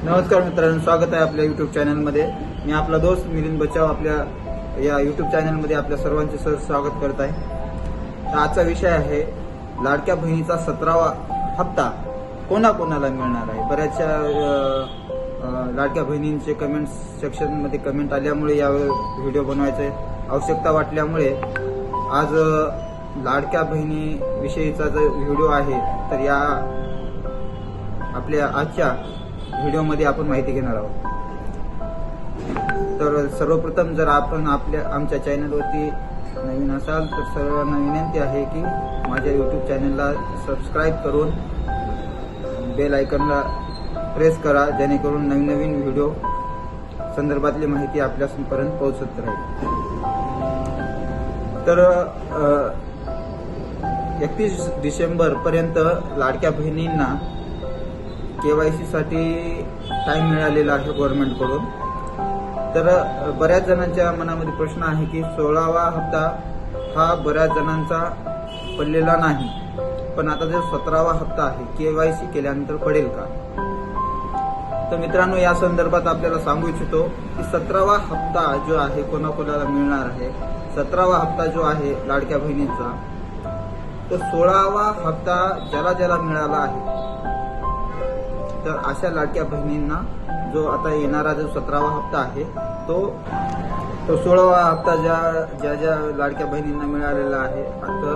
नमस्कार मित्रांनो, स्वागत आहे आपल्या यूट्यूब चॅनलमध्ये। मी आपला दोस्त मिलिंद बचाव आपल्या या यूट्यूब चॅनलमध्ये आपल्या सर्वांचे स्वागत करत आहे। तर आजचा विषय आहे लाडक्या बहिणीचा 17वा हप्ता कोणाकोणाला मिळणार आहे। बऱ्याचशा लाडक्या बहिणींचे कमेंट सेक्शनमध्ये कमेंट आल्यामुळे या व्हिडिओ बनवायची आवश्यकता वाटल्यामुळे आज लाडक्या बहिणी विषयीचा जो व्हिडिओ आहे तर या आपल्या आजच्या व्हिडिओमध्ये आपण माहिती घेणार आहोत। तर सर्वप्रथम जर आपण आमच्या चॅनलवरती नवीन असाल तर सर्वांना विनंती आहे की माझ्या यूट्यूब चॅनलला सबस्क्राईब करून बेल आयकॉनला प्रेस करा, जेणेकरून नवीन नवीन व्हिडिओ संदर्भातली माहिती आपल्यापर्यंत पोहोचत राहील। तर 31 डिसेंबर पर्यंत लाडक्या बहिणींना KYC साठी टाइम मिळालेला आहे गव्हर्नमेंटकडून। तर बऱ्याच जणांच्या मनामध्ये प्रश्न आहे की 16वा हप्ता हा बऱ्याच जणांचा पडलेला नाही, पण आता जो 17वा हप्ता आहे KYC केल्यानंतर पडेल का। तर मित्रांनो, या संदर्भात आपल्याला सांगू इच्छितो की 17वा हप्ता जो आहे कोणाकोणाला मिळणार आहे। 17वा हप्ता जो आहे लाडक्या बहिणीचा, तो 16वा हप्ता ज्याला ज्याला मिळाला आहे तर अशा लाडक्या बहिणींना जो आता येणारा जो 17वा हप्ता आहे तो 16वा हप्ता ज्या लाडक्या बहिणींना मिळालेला आहे तर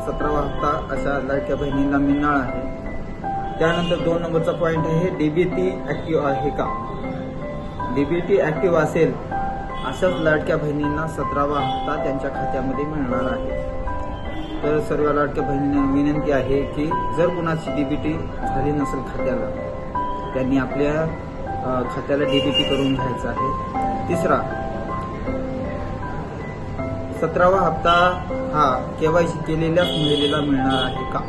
17वा हप्ता अशा लाडक्या बहिणींना मिळणार आहे। त्यानंतर 2 नंबरचा पॉइंट आहे डीबीटी ऍक्टिव्ह आहे का। डीबीटी ऍक्टिव्ह असेल अशाच लाडक्या बहिणींना 17वा हप्ता त्यांच्या खात्यामध्ये मिळणार आहे। तर सर्व लाडक्या बहिणींना विनंती आहे की जर कुणाची डीबीटी झाली नसेल खात्याला, त्यांनी आपल्या खात्याला डीबीटी करून घ्यायचा आहे। तिसरा, 17वा हप्ता हा KYC केलेल्याच महिलेला मिळणार आहे का।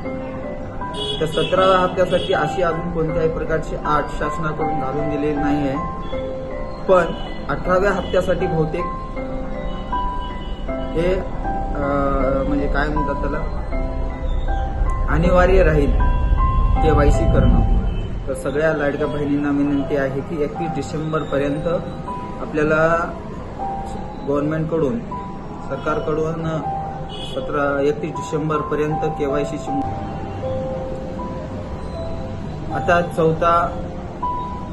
तर 17व्या हप्त्यासाठी अशी अजून कोणत्याही प्रकारची अट शासनाकडून घालून दिलेली नाही आहे, पण 18व्या हप्त्यासाठी बहुतेक हे म्हणजे काय म्हणतात त्याला, अनिवार्य राहील KYC करणं। तर सगळ्या लाडक्या बहिणींना विनंती आहे की 31 डिसेंबर पर्यंत आपल्याला गव्हर्नमेंटकडून सरकारकडून 31 डिसेंबर पर्यंत KYC ची। आता चौथा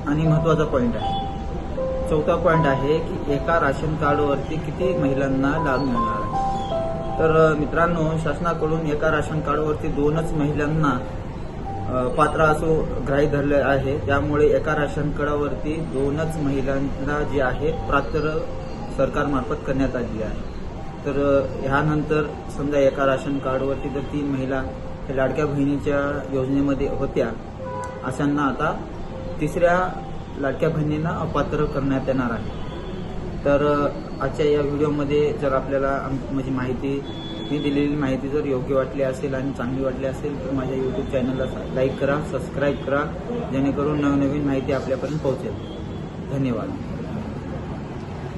आणि महत्वाचा पॉइंट आहे। चौथा पॉइंट आहे की एका राशन कार्डवरती किती महिलांना लाभ मिळणार आहे। तर मित्रांनो, शासनाकडून एका राशन कार्डवरती 2च महिलांना पात्र असो ग्राह्य धरले आहे। त्यामुळे एका राशन कार्डावरती 2च महिलांना जे आहे पात्र सरकारमार्फत करण्यात आलेली आहे। तर ह्यानंतर समजा एका राशन कार्डवरती जर 3 महिला लाडक्या बहिणीच्या योजनेमध्ये होत्या, अशांना आता 3ऱ्या लाडक्या बहिणींना अपात्र करण्यात येणार आहे। तर आजच्या या व्हिडिओमध्ये जर आपल्याला माझी माहिती, मी दिलेली माहिती जर योग्य वाटली असेल आणि चांगली वाटली असेल तर माझ्या यूट्यूब चॅनलला लाईक करा, सबस्क्राईब करा, जेणेकरून नवनवीन माहिती आपल्यापर्यंत पोहोचेल। धन्यवाद।